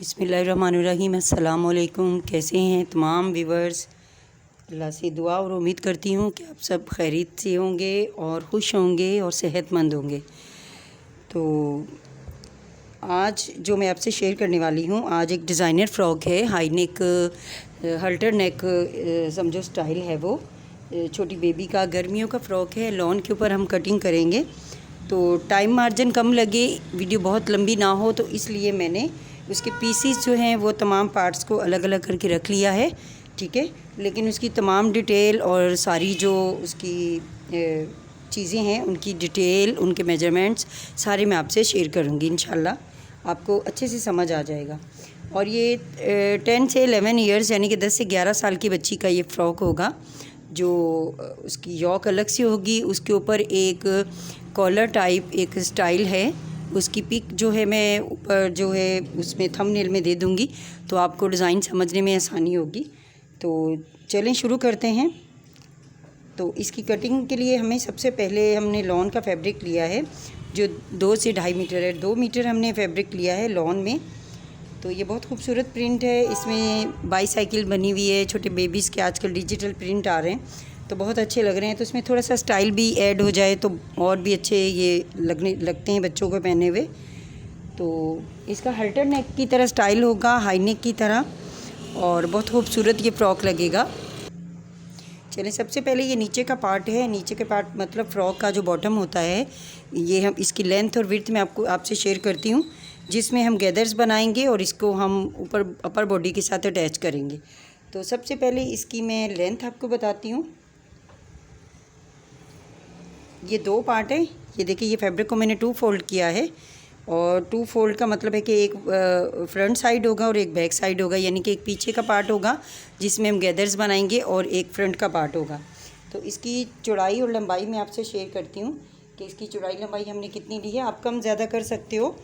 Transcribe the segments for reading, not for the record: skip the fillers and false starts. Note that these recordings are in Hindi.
बिस्मिल्लाहिर्रहमानिर्रहीम। अस्सलाम वालेकुम। कैसे हैं तमाम व्यूवर्स। अल्लाह से दुआ और उम्मीद करती हूँ कि आप सब खैरियत से होंगे और खुश होंगे और सेहतमंद होंगे। तो आज जो मैं आपसे शेयर करने वाली हूँ, आज एक डिज़ाइनर फ़्रॉक है, हाई नेक हल्टर नेक समझो स्टाइल है। वो छोटी बेबी का गर्मियों का फ़्रॉक है। लॉन के ऊपर हम कटिंग करेंगे तो टाइम मार्जिन कम लगे, वीडियो बहुत लंबी ना हो, तो इसलिए मैंने उसके पीसीस जो हैं वो तमाम पार्ट्स को अलग अलग करके रख लिया है, ठीक है। लेकिन उसकी तमाम डिटेल और सारी जो उसकी चीज़ें हैं, उनकी डिटेल, उनके मेजरमेंट्स सारे मैं आपसे शेयर करूँगी। इंशाल्लाह आपको अच्छे से समझ आ जाएगा। और ये 10 से 11 ईयर्स यानी कि 10 से 11 साल की बच्ची का ये फ़्रॉक होगा। जो उसकी यॉक अलग से होगी, उसके ऊपर एक कॉलर टाइप एक स्टाइल है। उसकी पिक जो है मैं ऊपर जो है उसमें थंबनेल में दे दूँगी, तो आपको डिज़ाइन समझने में आसानी होगी। तो चलें शुरू करते हैं। तो इसकी कटिंग के लिए हमें सबसे पहले हमने लॉन का फैब्रिक लिया है, जो 2 से 2.5 मीटर है। 2 मीटर हमने फैब्रिक लिया है लॉन में। तो ये बहुत खूबसूरत प्रिंट है। इसमें बाईसाइकिल बनी हुई है। छोटे बेबीज़ के आजकल डिजिटल प्रिंट आ रहे हैं तो बहुत अच्छे लग रहे हैं। तो इसमें थोड़ा सा स्टाइल भी ऐड हो जाए तो और भी अच्छे ये लगते हैं बच्चों को पहने हुए। तो इसका हल्टर नेक की तरह स्टाइल होगा, हाई नेक की तरह, और बहुत खूबसूरत ये फ़्रॉक लगेगा। चलिए, सबसे पहले ये नीचे का पार्ट है। नीचे के पार्ट मतलब फ़्रॉक का जो बॉटम होता है, ये हम इसकी लेंथ और विड्थ मैं आपसे शेयर करती हूँ, जिसमें हम गैदर्स बनाएंगे और इसको हम ऊपर अपर बॉडी के साथ अटैच करेंगे। तो सबसे पहले इसकी मैं लेंथ आपको बताती हूँ। ये 2 पार्ट है। ये देखिए, ये फैब्रिक को मैंने 2 फोल्ड किया है, और 2 फोल्ड का मतलब है कि एक फ्रंट साइड होगा और एक बैक साइड होगा, यानी कि एक पीछे का पार्ट होगा जिसमें हम गैदर्स बनाएंगे और एक फ्रंट का पार्ट होगा। तो इसकी चौड़ाई और लंबाई मैं आपसे शेयर करती हूँ कि इसकी चौड़ाई लंबाई हमने कितनी ली है। आप कम ज़्यादा कर सकते हो।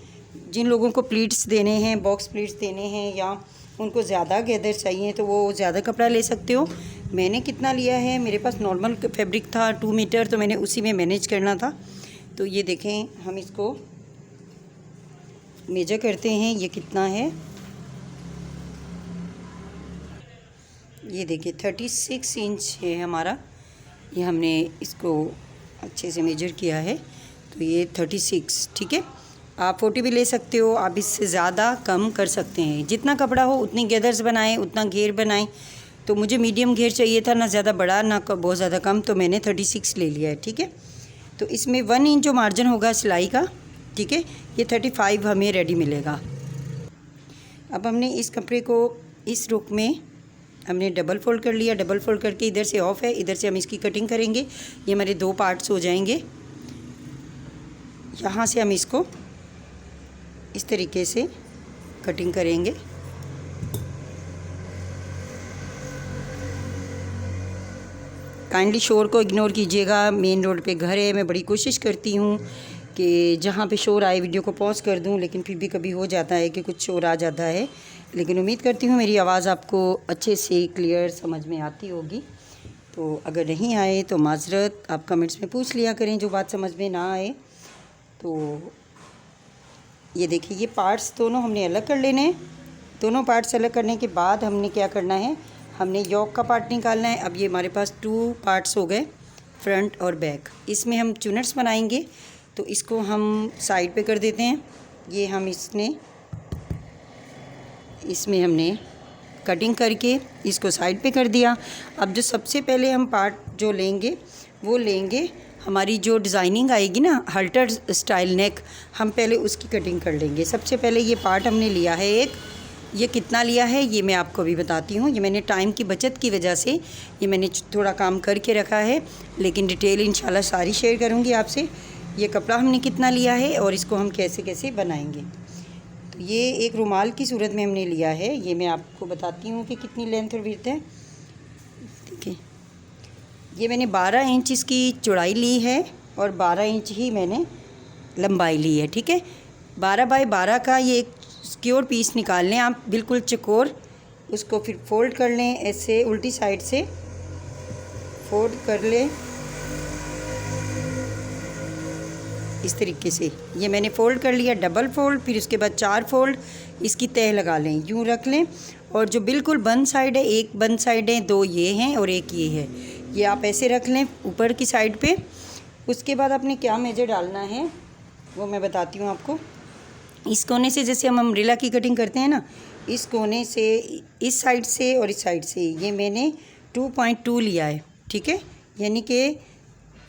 जिन लोगों को प्लीट्स देने हैं, बॉक्स प्लीट्स देने हैं, या उनको ज़्यादा गैदर चाहिए तो वो ज़्यादा कपड़ा ले सकते हो। मैंने कितना लिया है, मेरे पास नॉर्मल फैब्रिक था 2 मीटर, तो मैंने उसी में मैनेज करना था। तो ये देखें, हम इसको मेजर करते हैं ये कितना है। ये देखिए 36 इंच है हमारा। ये हमने इसको अच्छे से मेजर किया है। तो ये 36, ठीक है। आप 40 भी ले सकते हो, आप इससे ज़्यादा कम कर सकते हैं। जितना कपड़ा हो उतनी गैदर्स बनाएं, उतना घेर बनाएं। तो मुझे मीडियम घेर चाहिए था, ना ज़्यादा बड़ा ना बहुत ज़्यादा कम, तो मैंने 36 ले लिया है, ठीक है। तो इसमें 1 इंच जो मार्जिन होगा सिलाई का, ठीक है, ये 35 हमें रेडी मिलेगा। अब हमने इस कपड़े को इस रुख में हमने डबल फोल्ड कर लिया। डबल फोल्ड करके इधर से ऑफ है, इधर से हम इसकी कटिंग करेंगे। ये हमारे 2 पार्ट्स हो जाएंगे। यहाँ से हम इसको इस तरीके से कटिंग करेंगे। काइंडली शोर को इग्नोर कीजिएगा। मेन रोड पे घर है। मैं बड़ी कोशिश करती हूँ कि जहाँ पे शोर आए वीडियो को पॉज कर दूँ, लेकिन फिर भी कभी हो जाता है कि कुछ शोर आ जाता है। लेकिन उम्मीद करती हूँ मेरी आवाज़ आपको अच्छे से क्लियर समझ में आती होगी। तो अगर नहीं आए तो माजरत, आप कमेंट्स में पूछ लिया करें जो बात समझ में ना आए। तो ये देखिए, ये पार्ट्स दोनों हमने अलग कर लेने हैं। दोनों पार्ट्स अलग करने के बाद हमने क्या करना है, हमने यॉक का पार्ट निकालना है। अब ये हमारे पास 2 पार्ट्स हो गए, फ्रंट और बैक। इसमें हम चुनट्स बनाएंगे, तो इसको हम साइड पे कर देते हैं। ये हम इसमें हमने कटिंग करके इसको साइड पे कर दिया। अब जो सबसे पहले हम पार्ट जो लेंगे, वो लेंगे हमारी जो डिज़ाइनिंग आएगी ना हल्टर स्टाइल नेक, हम पहले उसकी कटिंग कर लेंगे। सबसे पहले ये पार्ट हमने लिया है एक। ये कितना लिया है ये मैं आपको अभी बताती हूँ। ये मैंने टाइम की बचत की वजह से ये मैंने थोड़ा काम करके रखा है, लेकिन डिटेल इंशाल्लाह सारी शेयर करूँगी आपसे। ये कपड़ा हमने कितना लिया है और इसको हम कैसे कैसे बनाएंगे। तो ये एक रुमाल की सूरत में हमने लिया है। ये मैं आपको बताती हूँ कि कितनी लेंथ और विड्थ है। देखिए, ये मैंने 12 इंच इसकी चौड़ाई ली है और 12 इंच ही मैंने लंबाई ली है, ठीक है। 12 बाई 12 का ये एक स्क्योर पीस निकाल लें आप, बिल्कुल चकोर। उसको फिर फोल्ड कर लें, ऐसे उल्टी साइड से फोल्ड कर लें इस तरीके से ये मैंने फ़ोल्ड कर लिया, डबल फ़ोल्ड, फिर उसके बाद 4 फ़ोल्ड इसकी तह लगा लें, यूँ रख लें। और जो बिल्कुल बंद साइड है, एक बंद साइड है, 2 ये हैं और एक ये है, ये आप ऐसे रख लें ऊपर की साइड पे। उसके बाद आपने क्या मेजर डालना है वो मैं बताती हूँ आपको। इस कोने से जैसे हम अम्ब्रेला की कटिंग करते हैं ना, इस कोने से, इस साइड से और इस साइड से ये मैंने 2.2 लिया है, ठीक है। यानी कि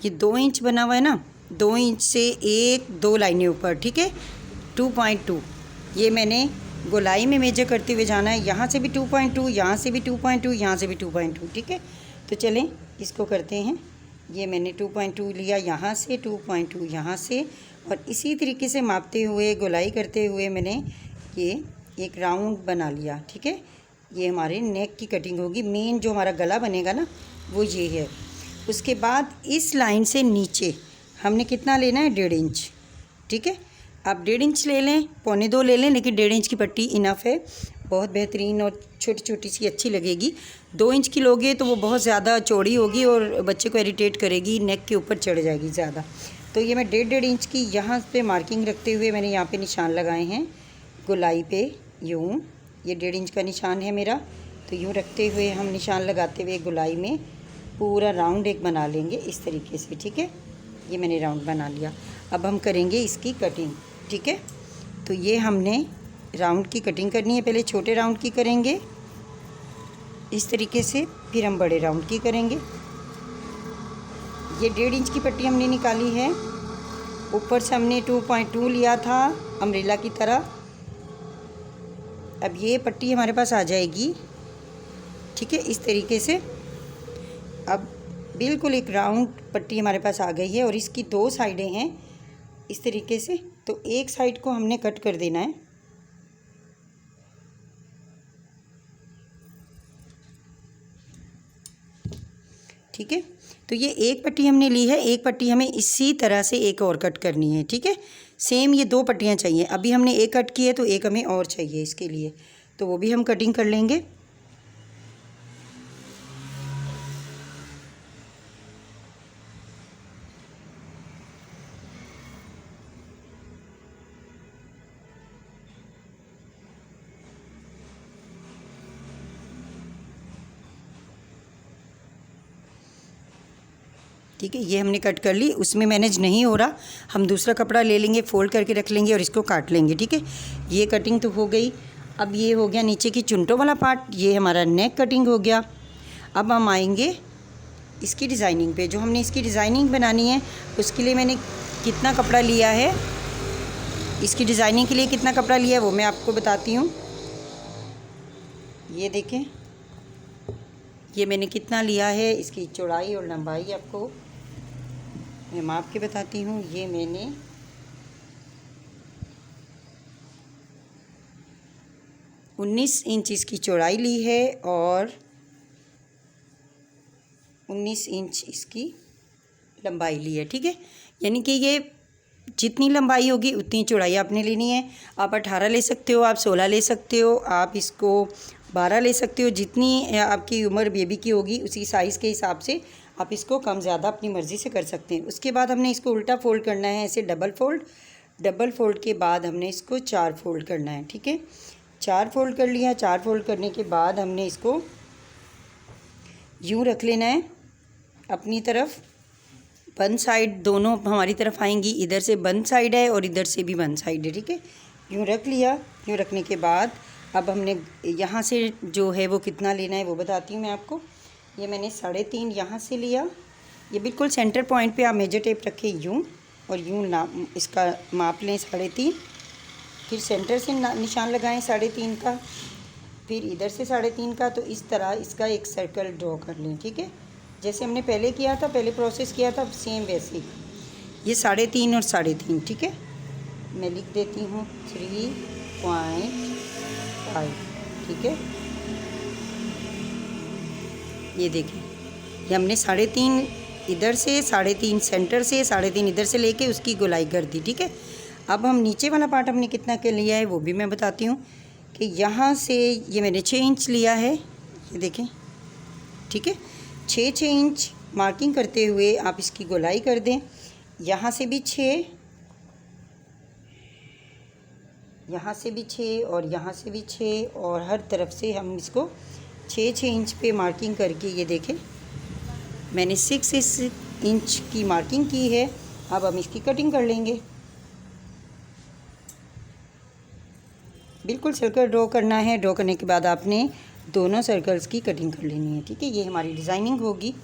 ये 2 इंच बना हुआ है ना, 2 इंच से 1-2 लाइनें ऊपर, ठीक है। 2.2 ये मैंने गोलाई में मेजर करते हुए जाना है। यहाँ से भी 2.2, यहाँ से भी 2.2, यहाँ से भी 2.2, ठीक है। तो चलें इसको करते हैं। ये मैंने 2.2 लिया यहाँ से, 2.2 यहाँ से, और इसी तरीके से मापते हुए गोलाई करते हुए मैंने ये एक राउंड बना लिया, ठीक है। ये हमारे नेक की कटिंग होगी। मेन जो हमारा गला बनेगा ना वो ये है। उसके बाद इस लाइन से नीचे हमने कितना लेना है, 1.5 इंच, ठीक है। आप 1.5 इंच ले लें, 1.25 ले लें, लेकिन 1.5 इंच की पट्टी इनफ है, बहुत बेहतरीन और छोटी छोटी सी अच्छी लगेगी। 2 इंच की लोगे तो वो बहुत ज़्यादा चौड़ी होगी और बच्चे को इरिटेट करेगी, नेक के ऊपर चढ़ जाएगी ज़्यादा। तो ये मैं 1.5 इंच की यहाँ पे मार्किंग रखते हुए मैंने यहाँ पे निशान लगाए हैं गोलाई पे, यूँ। ये 1.5 इंच का निशान है मेरा। तो यूँ रखते हुए हम निशान लगाते हुए गोलाई में पूरा राउंड एक बना लेंगे इस तरीके से, ठीक है। ये मैंने राउंड बना लिया। अब हम करेंगे इसकी कटिंग, ठीक है। तो ये हमने राउंड की कटिंग करनी है। पहले छोटे राउंड की करेंगे इस तरीके से, फिर हम बड़े राउंड की करेंगे। ये 1.5 इंच की पट्टी हमने निकाली है। ऊपर से हमने 2.2 लिया था अम्ब्रेला की तरह। अब ये पट्टी हमारे पास आ जाएगी, ठीक है, इस तरीके से। अब बिल्कुल एक राउंड पट्टी हमारे पास आ गई है और इसकी 2 साइडें हैं इस तरीके से। तो एक साइड को हमने कट कर देना है, ठीक है। तो ये एक पट्टी हमने ली है, एक पट्टी हमें इसी तरह से एक और कट करनी है, ठीक है। सेम ये 2 पट्टियाँ चाहिए। अभी हमने एक कट की है तो एक हमें और चाहिए इसके लिए, तो वो भी हम कटिंग कर लेंगे। ठीक है, ये हमने कट कर ली। उसमें मैनेज नहीं हो रहा, हम दूसरा कपड़ा ले लेंगे, फ़ोल्ड करके रख लेंगे और इसको काट लेंगे, ठीक है। ये कटिंग तो हो गई। अब ये हो गया नीचे की चुनटों वाला पार्ट, ये हमारा नेक कटिंग हो गया। अब हम आएंगे इसकी डिज़ाइनिंग पे। जो हमने इसकी डिज़ाइनिंग बनानी है उसके लिए मैंने कितना कपड़ा लिया है, इसकी डिज़ाइनिंग के लिए कितना कपड़ा लिया है वो मैं आपको बताती हूँ। ये देखें, ये मैंने कितना लिया है, इसकी चौड़ाई और लंबाई आपको मैं माप के बताती हूँ। ये मैंने 19 इंच इसकी चौड़ाई ली है और 19 इंच इसकी लंबाई ली है, ठीक है। यानी कि ये जितनी लंबाई होगी उतनी चौड़ाई आपने लेनी है। आप 18 ले सकते हो, आप 16 ले सकते हो, आप इसको 12 ले सकते हो। जितनी आपकी उम्र बेबी की होगी उसी साइज़ के हिसाब से आप इसको कम ज़्यादा अपनी मर्ज़ी से कर सकते हैं। उसके बाद हमने इसको उल्टा फ़ोल्ड करना है, ऐसे डबल फ़ोल्ड के बाद हमने इसको 4 फ़ोल्ड करना है, ठीक है। 4 फ़ोल्ड कर लिया। 4 फ़ोल्ड करने के बाद हमने इसको यूँ रख लेना है अपनी तरफ। बंद साइड दोनों हमारी तरफ आएंगी, इधर से बंद साइड है और इधर से भी बंद साइड है, ठीक है। यूँ रख लिया। यूँ रखने के बाद अब हमने यहाँ से जो है वो कितना लेना है वो बताती हूँ मैं आपको। ये मैंने 3.5 यहाँ से लिया। ये बिल्कुल सेंटर पॉइंट पे आप मेजर टेप रखें यूँ, और यूँ इसका माप लें 3.5। फिर सेंटर से निशान लगाएं 3.5 का, फिर इधर से 3.5 का। तो इस तरह इसका एक सर्कल ड्रॉ कर लें, ठीक है। जैसे हमने पहले किया था, पहले प्रोसेस किया था, सेम वैसे ही। ये 3.5 और 3.5, ठीक है। मैं लिख देती हूँ 3.5, ठीक है। ये देखें, ये हमने 3.5 इधर से, 3.5 सेंटर से, 3.5 इधर से लेके उसकी गोलाई कर दी, ठीक है। अब हम नीचे वाला पार्ट हमने कितना के लिया है वो भी मैं बताती हूँ कि यहाँ से ये मैंने 6 इंच लिया है, ये देखें, ठीक है। 6 इंच मार्किंग करते हुए आप इसकी गोलाई कर दें। यहाँ से भी 6 यहाँ से भी 6 और यहाँ से भी 6 और हर तरफ से हम इसको 6-6 इंच पे मार्किंग करके, ये देखें मैंने 6 इंच की मार्किंग की है। अब हम इसकी कटिंग कर लेंगे। बिल्कुल सर्कल ड्रॉ करना है। ड्रॉ करने के बाद आपने दोनों सर्कल्स की कटिंग कर लेनी है, ठीक है। ये हमारी डिज़ाइनिंग होगी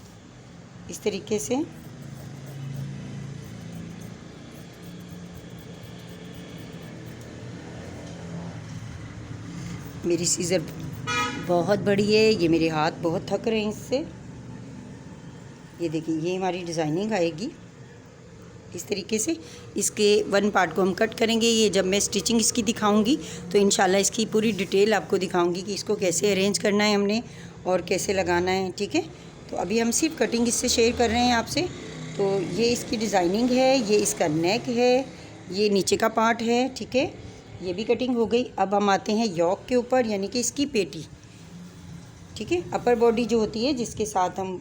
इस तरीके से। मेरी सीज़र बहुत बड़ी है, ये मेरे हाथ बहुत थक रहे हैं इससे। ये देखिए ये हमारी डिज़ाइनिंग आएगी इस तरीके से। इसके 1 पार्ट को हम कट करेंगे। ये जब मैं स्टिचिंग इसकी दिखाऊंगी तो इंशाल्लाह इसकी पूरी डिटेल आपको दिखाऊंगी कि इसको कैसे अरेंज करना है हमने और कैसे लगाना है, ठीक है। तो अभी हम सिर्फ कटिंग इससे शेयर कर रहे हैं आपसे। तो ये इसकी डिज़ाइनिंग है, ये इसका नेक है, ये नीचे का पार्ट है, ठीक है। ये भी कटिंग हो गई। अब हम आते हैं यॉक के ऊपर, यानी कि इसकी पेटी, ठीक है। अपर बॉडी जो होती है जिसके साथ हम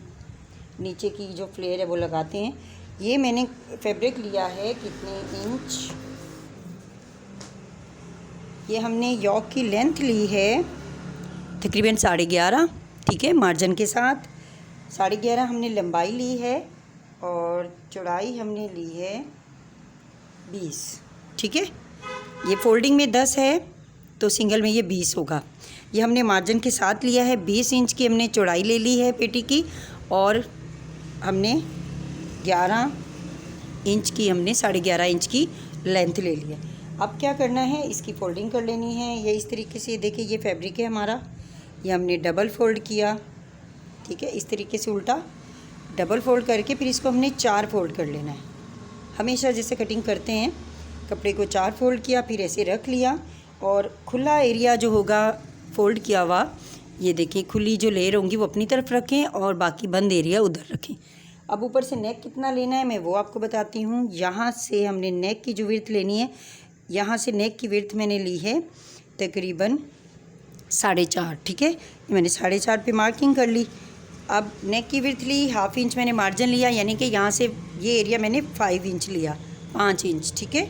नीचे की जो फ्लेयर है वो लगाते हैं। ये मैंने फैब्रिक लिया है कितने इंच, ये हमने यॉक की लेंथ ली है तकरीबन 11.5, ठीक है, मार्जिन के साथ 11.5 हमने लंबाई ली है और चौड़ाई हमने ली है 20, ठीक है। ये फोल्डिंग में 10 है तो सिंगल में ये 20 होगा। ये हमने मार्जिन के साथ लिया है। 20 इंच की हमने चौड़ाई ले ली है पेटी की और हमने 11 इंच की, हमने 11.5 इंच की लेंथ ले ली है। अब क्या करना है, इसकी फोल्डिंग कर लेनी है। ये इस तरीके से, देखिए ये फैब्रिक है हमारा, ये हमने डबल फोल्ड किया, ठीक है, इस तरीके से उल्टा डबल फोल्ड करके फिर इसको हमने 4 फोल्ड कर लेना है। हमेशा जैसे कटिंग करते हैं, कपड़े को 4 फोल्ड किया, फिर ऐसे रख लिया और खुला एरिया जो होगा फोल्ड किया हुआ, ये देखिए खुली जो लेयर होंगी वो अपनी तरफ रखें और बाकी बंद एरिया उधर रखें। अब ऊपर से नेक कितना लेना है मैं वो आपको बताती हूँ। यहाँ से हमने नेक की जो विड्थ लेनी है, यहाँ से नेक की विड्थ मैंने ली है तकरीबन 4.5, ठीक है। ये मैंने 4.5 पे मार्किंग कर ली। अब नेक की विड्थ ली, 1/2 इंच मैंने मार्जिन लिया, यानी कि यहाँ से ये एरिया मैंने 5 इंच लिया, 5 इंच, ठीक है।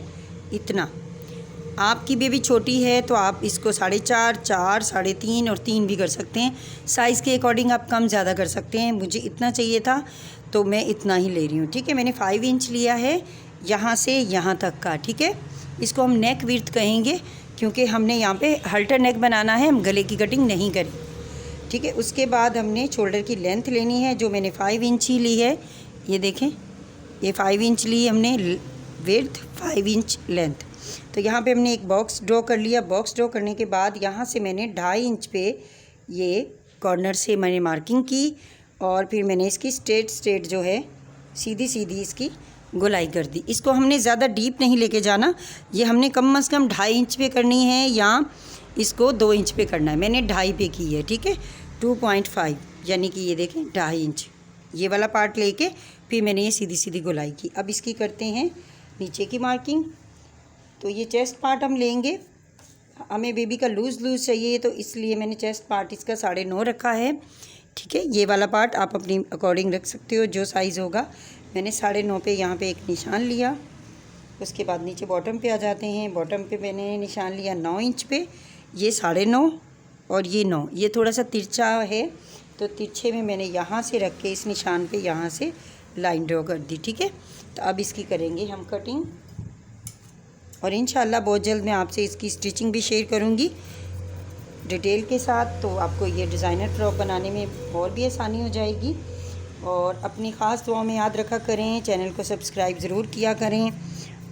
इतना आपकी बेबी छोटी है तो आप इसको 4.5, 4, 3.5 और 3 भी कर सकते हैं। साइज़ के अकॉर्डिंग आप कम ज़्यादा कर सकते हैं। मुझे इतना चाहिए था तो मैं इतना ही ले रही हूँ, ठीक है। मैंने 5 इंच लिया है यहाँ से यहाँ तक का, ठीक है। इसको हम नेक विड्थ कहेंगे क्योंकि हमने यहाँ पे हल्टर नेक बनाना है, हम गले की कटिंग नहीं करें, ठीक है। उसके बाद हमने शोल्डर की लेंथ लेनी है जो मैंने 5 इंच ही ली है। ये देखें ये 5 इंच ली हमने विड्थ, 5 इंच लेंथ। तो यहाँ पे हमने एक बॉक्स ड्रॉ कर लिया। बॉक्स ड्रॉ करने के बाद यहाँ से मैंने 2.5 इंच पे ये कॉर्नर से मैंने मार्किंग की और फिर मैंने इसकी स्ट्रेट जो है सीधी सीधी इसकी गोलाई कर दी। इसको हमने ज़्यादा डीप नहीं लेके जाना, ये हमने कम से कम 2.5 इंच पे करनी है या इसको 2 इंच पे करना है। मैंने 2.5 पे की है, ठीक है, 2.5, यानी कि ये देखें 2.5 इंच ये वाला पार्ट लेके फिर मैंने ये सीधी सीधी गोलाई की। अब इसकी करते हैं नीचे की मार्किंग। तो ये चेस्ट पार्ट हम लेंगे, हमें बेबी का लूज़ चाहिए तो इसलिए मैंने चेस्ट पार्ट इसका 9.5 रखा है, ठीक है। ये वाला पार्ट आप अपनी अकॉर्डिंग रख सकते हो जो साइज़ होगा। मैंने 9.5 पे यहाँ पे एक निशान लिया। उसके बाद नीचे बॉटम पे आ जाते हैं। बॉटम पे मैंने निशान लिया 9 इंच पे, ये 9.5 और ये 9, ये थोड़ा सा तिरछा है तो तिरछे में मैंने यहाँ से रख के इस निशान पे यहाँ से लाइन ड्रॉ कर दी, ठीक है। तो अब इसकी करेंगे हम कटिंग और इंशाल्लाह बहुत जल्द मैं आपसे इसकी स्टिचिंग भी शेयर करूँगी डिटेल के साथ। तो आपको ये डिज़ाइनर फ्रॉक बनाने में और भी आसानी हो जाएगी। और अपनी ख़ास दुआओं में याद रखा करें, चैनल को सब्सक्राइब ज़रूर किया करें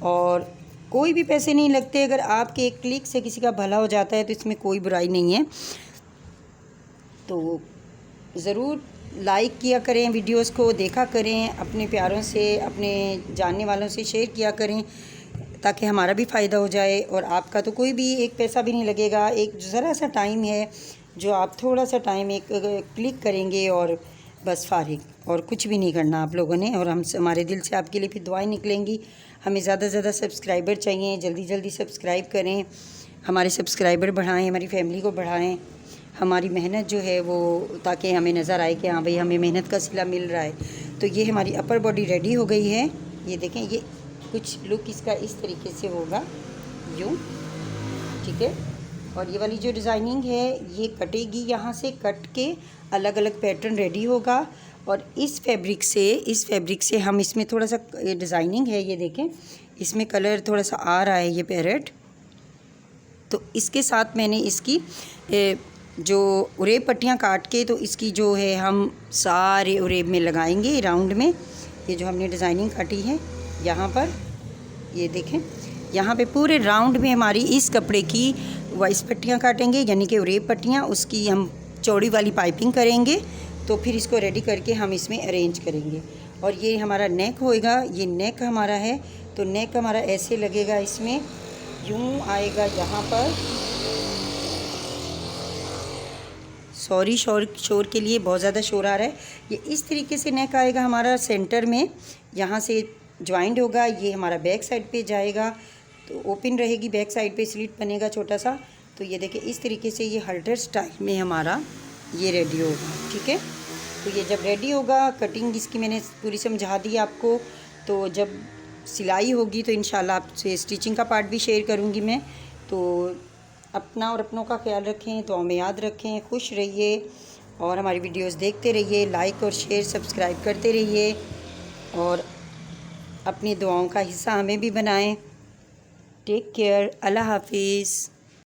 और कोई भी पैसे नहीं लगते। अगर आपके एक क्लिक से किसी का भला हो जाता है तो इसमें कोई बुराई नहीं है। तो ज़रूर लाइक किया करें, वीडियोस को देखा करें, अपने प्यारों से, अपने जानने वालों से शेयर किया करें ताकि हमारा भी फ़ायदा हो जाए और आपका तो कोई भी एक पैसा भी नहीं लगेगा। एक ज़रा सा टाइम है जो आप थोड़ा सा टाइम एक क्लिक करेंगे और बस फारिग, और कुछ भी नहीं करना आप लोगों ने। और हम हमारे दिल से आपके लिए फिर दुआएं निकलेंगी। हमें ज़्यादा से ज़्यादा सब्सक्राइबर चाहिए, जल्दी जल्दी सब्सक्राइब करें, हमारे सब्सक्राइबर बढ़ाएं, हमारी फैमिली को बढ़ाएं, हमारी मेहनत जो है वो, ताकि हमें नज़र आए कि हाँ भाई हमें मेहनत का सिला मिल रहा है। तो ये हमारी अपर बॉडी रेडी हो गई है। ये देखें, ये कुछ लुक इसका इस तरीके से होगा, यूँ ठीक है। और ये वाली जो डिज़ाइनिंग है ये कटेगी, यहाँ से कट के अलग अलग पैटर्न रेडी होगा। और इस फैब्रिक से हम इसमें थोड़ा सा डिज़ाइनिंग है, ये देखें इसमें कलर थोड़ा सा आ रहा है, ये पैरेट। तो इसके साथ मैंने इसकी जो उरेब पट्टियाँ काट के, तो इसकी जो है हम सारे उरेब में लगाएंगे राउंड में। ये जो हमने डिज़ाइनिंग काटी है यहाँ पर, ये देखें यहाँ पे पूरे राउंड में हमारी इस कपड़े की वाइस पट्टियाँ काटेंगे, यानी कि उरेब पट्टियाँ, उसकी हम चौड़ी वाली पाइपिंग करेंगे। तो फिर इसको रेडी करके हम इसमें अरेंज करेंगे। और ये हमारा नेक होएगा, ये नेक हमारा है। तो नेक हमारा ऐसे लगेगा, इसमें यूँ आएगा यहाँ पर। सॉरी शोर के लिए बहुत ज़्यादा शोर आ रहा है। ये इस तरीके से नेक आएगा हमारा सेंटर में, यहाँ से ज्वाइंट होगा, ये हमारा बैक साइड पे जाएगा, तो ओपन रहेगी बैक साइड पे, स्लिट बनेगा छोटा सा। तो ये देखिए इस तरीके से ये हल्टर स्टाइल में हमारा ये रेडी होगा, ठीक है। तो ये जब रेडी होगा, कटिंग इसकी मैंने पूरी समझा दी आपको। तो जब सिलाई होगी तो इंशाल्लाह आपसे स्टिचिंग का पार्ट भी शेयर करूँगी मैं। तो अपना और अपनों का ख्याल रखें, तो हमें याद रखें, खुश रहिए और हमारी वीडियोस देखते रहिए, लाइक और शेयर सब्सक्राइब करते रहिए और अपनी दुआओं का हिस्सा हमें भी बनाएं। टेक केयर, अल्लाह हाफिज़।